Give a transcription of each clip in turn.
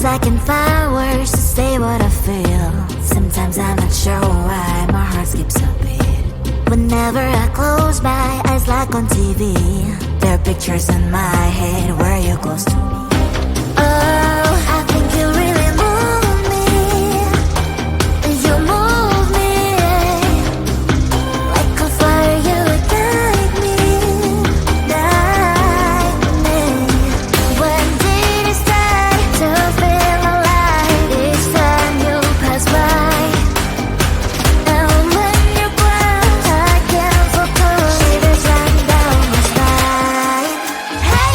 Sometimes I can find words to say what I feel. Sometimes I'm not sure why my heart skips a beat. Whenever I close my eyes like on TV, there are pictures in my head where you're close to me. Oh, I think you really move me. You move me like a fire. You would guide me, guide me. When did it start to feel alive? Each time you pass by, and when you're gone, I can't focus. Shivers run down my spine. Hey.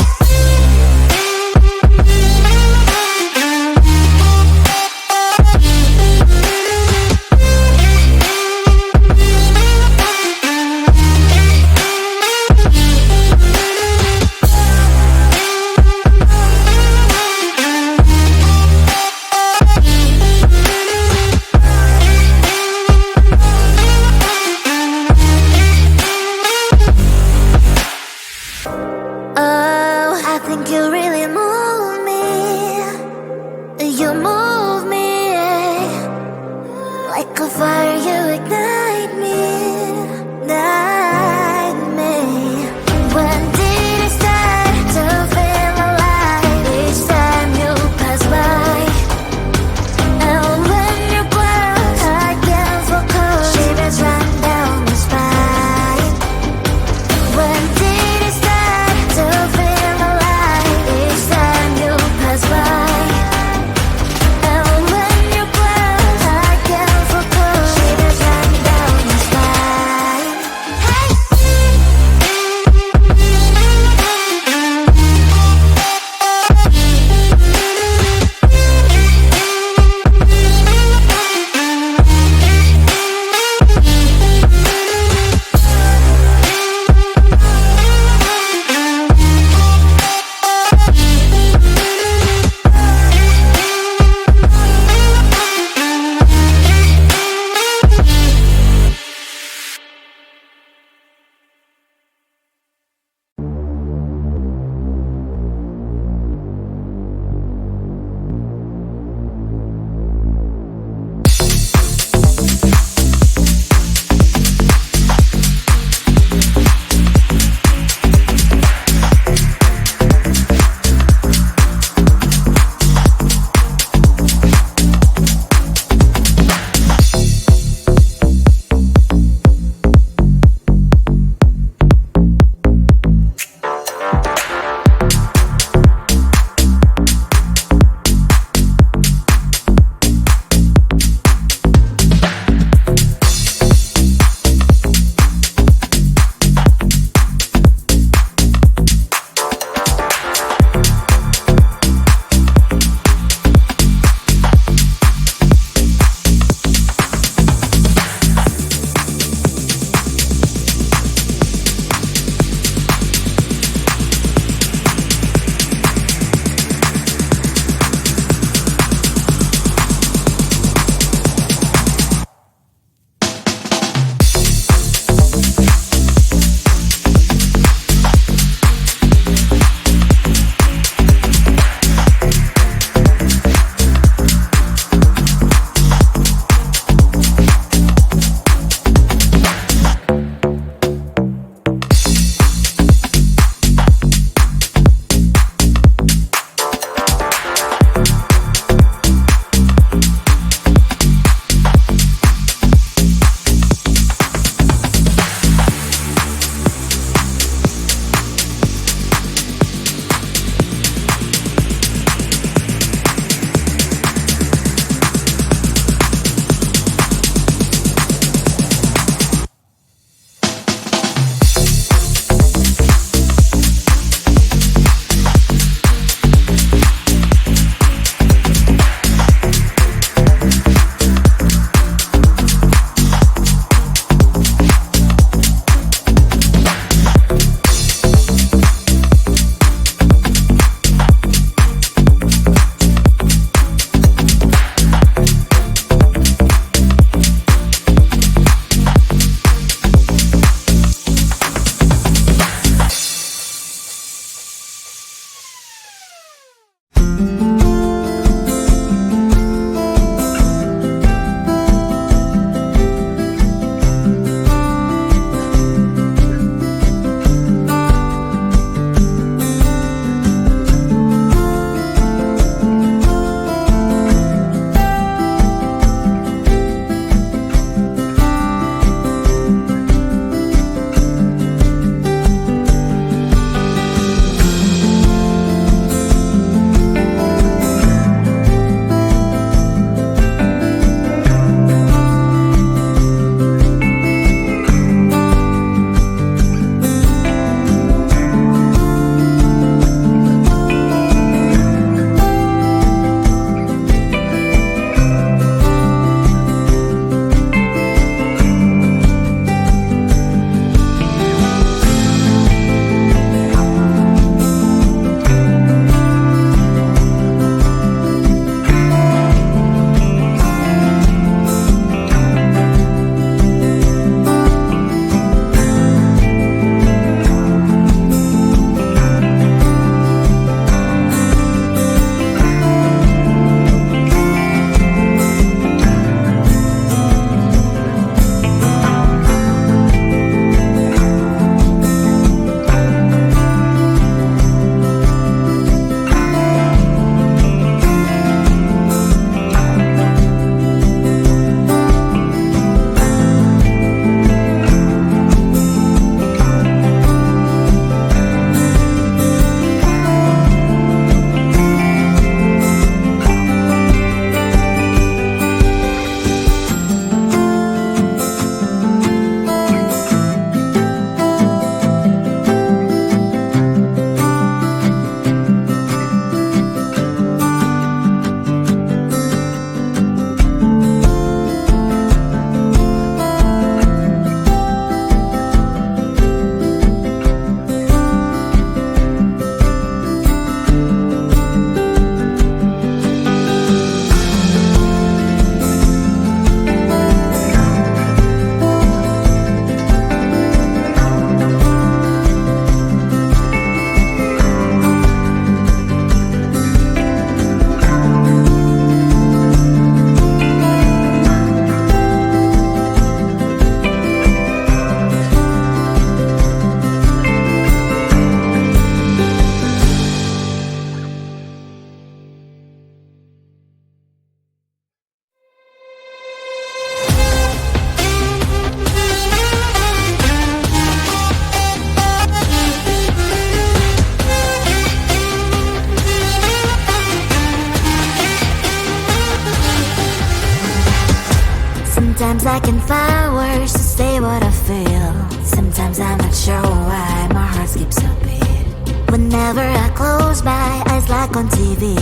Sometimes I can find words to say what I feel. Sometimes I'm not sure why my heart skips a beat. Whenever I close my eyes like on TV,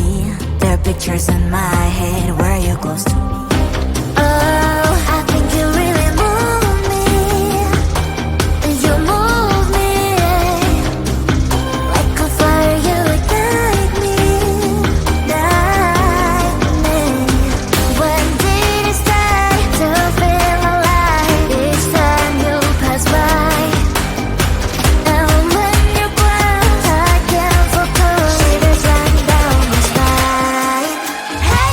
there are pictures in my head where you're close to me. Oh, I think you really move me. You move me like a fire, you ignite me, ignite me. When did it start to feel alive? Each time you pass by, and when you glance, I can't focus. Shivers run down my spine. Hey.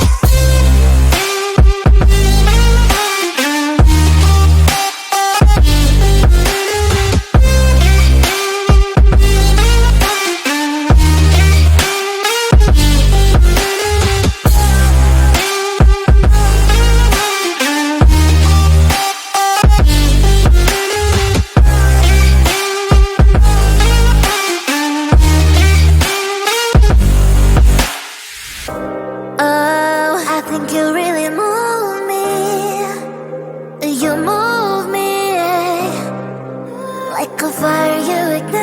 Oh, I think you really move me. You move me like a fire, you ignite.